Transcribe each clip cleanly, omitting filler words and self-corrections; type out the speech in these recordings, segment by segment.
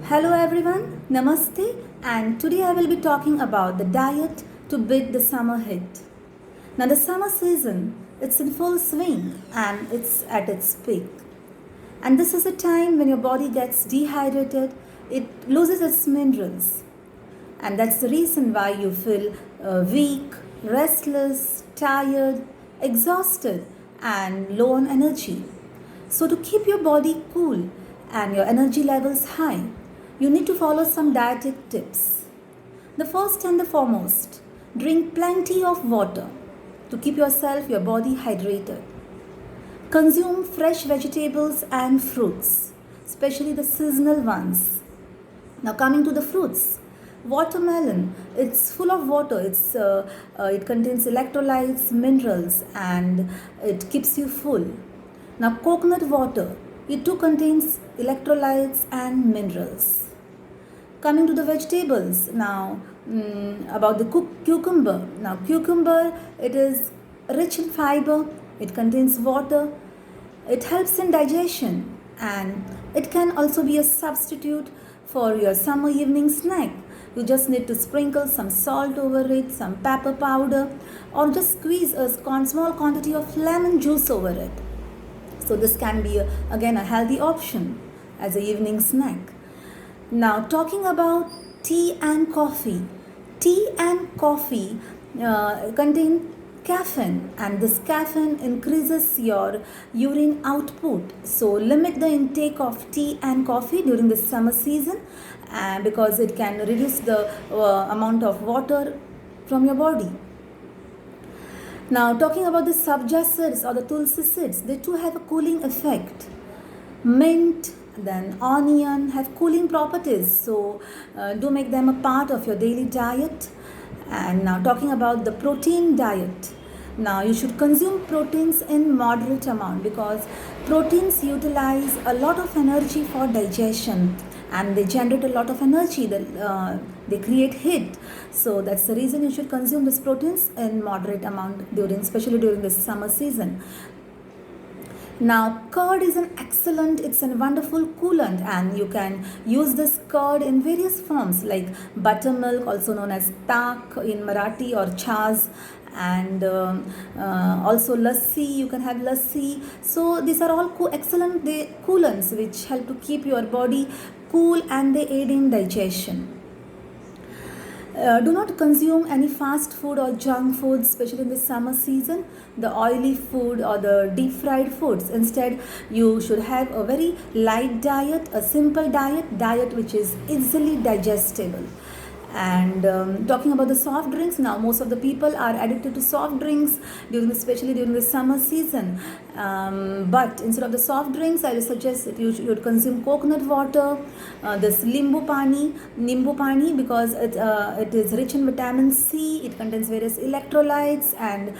Hello everyone, Namaste, and today I will be talking about the diet to beat the summer heat. Now, the summer season, it's in full swing and it's at its peak. And this is a time when your body gets dehydrated, it loses its minerals. And that's the reason why you feel weak, restless, tired, exhausted, and low on energy. So, to keep your body cool and your energy levels high, you need to follow some dietetic tips. The first and the foremost, drink plenty of water to keep your body hydrated. Consume fresh vegetables and fruits, especially the seasonal ones. Now, coming to the fruits, watermelon, it's full of water. It contains electrolytes, minerals, and it keeps you full. Now, coconut water, it too contains electrolytes and minerals. Coming to the vegetables now, about the cucumber. Now, cucumber, it is rich in fiber, it contains water, it helps in digestion, and it can also be a substitute for your summer evening snack. You just need to sprinkle some salt over it, some pepper powder, or just squeeze a small quantity of lemon juice over it. So this can be again a healthy option as an evening snack. Now, talking about tea and coffee. Tea and coffee contain caffeine, and this caffeine increases your urine output. So limit the intake of tea and coffee during the summer season because it can reduce the amount of water from your body. Now, talking about the sabja seeds or the tulsi seeds, they too have a cooling effect. Mint, then onion have cooling properties, so do make them a part of your daily diet. And now, talking about the protein diet. Now, you should consume proteins in moderate amount because proteins utilize a lot of energy for digestion and they generate a lot of energy. They create heat. So that's the reason you should consume these proteins in moderate amount especially during the summer season. Now, curd is it's a wonderful coolant, and you can use this curd in various forms like buttermilk, also known as tak in Marathi, or chas, and also lassi. You can have lassi. So these are all excellent coolants which help to keep your body cool and they aid in digestion. Do not consume any fast food or junk food, especially in the summer season, the oily food or the deep fried foods. Instead, you should have a very light diet, a simple diet which is easily digestible. And talking about the soft drinks, now most of the people are addicted to soft drinks especially during the summer season. But instead of the soft drinks, I will suggest that you should consume coconut water, this nimbu pani, because it is rich in vitamin C. It contains various electrolytes, and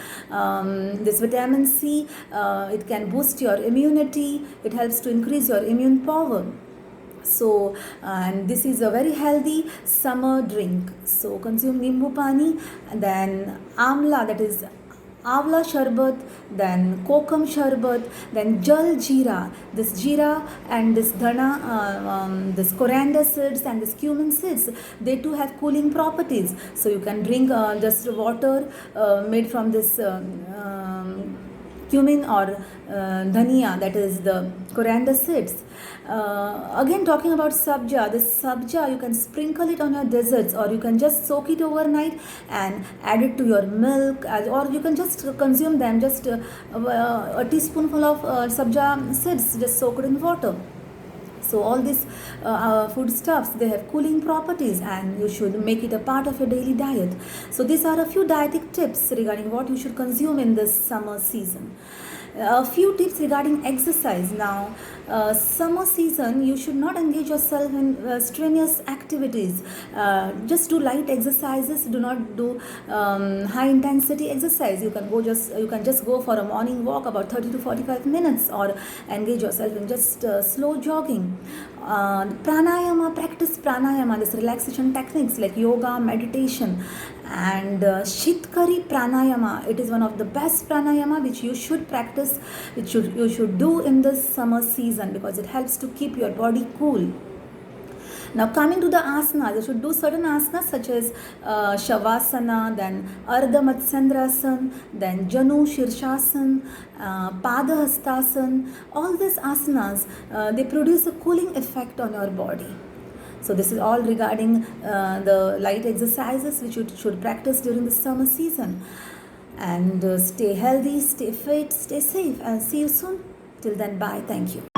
this vitamin C it can boost your immunity. It helps to increase your immune power. So, and this is a very healthy summer drink. So, consume nimbu pani, then amla, that is avla sharbat, then kokum sharbat, then jal jeera. This jeera and this dhana, this coriander seeds and this cumin seeds, they too have cooling properties. So you can drink just water made from this cumin or dhania, that is the coriander seeds. Again, talking about sabja, this sabja you can sprinkle it on your desserts, or you can just soak it overnight and add it to your milk, or you can just consume them, just a teaspoonful of sabja seeds, just soak it in water. So all these food stuffs, they have cooling properties, and you should make it a part of your daily diet. So these are a few dietetic tips regarding what you should consume in this summer season. A few tips regarding exercise. Now, summer season, you should not engage yourself in strenuous activities. Just do light exercises. Do not do high intensity exercise. You can just go for a morning walk about 30 to 45 minutes, or engage yourself in just slow jogging. Practice pranayama, this relaxation techniques like yoga, meditation, and Shitkari pranayama. It is one of the best pranayama which you should practice, you should do in this summer season, because it helps to keep your body cool. Now coming to the asanas, you should do certain asanas such as Shavasana, then Ardha Matsyendrasana, then Janu Shirshasana, Padahastasana. All these asanas, they produce a cooling effect on your body. So this is all regarding the light exercises which you should practice during the summer season. And stay healthy, stay fit, stay safe, and see you soon. Till then, bye. Thank you.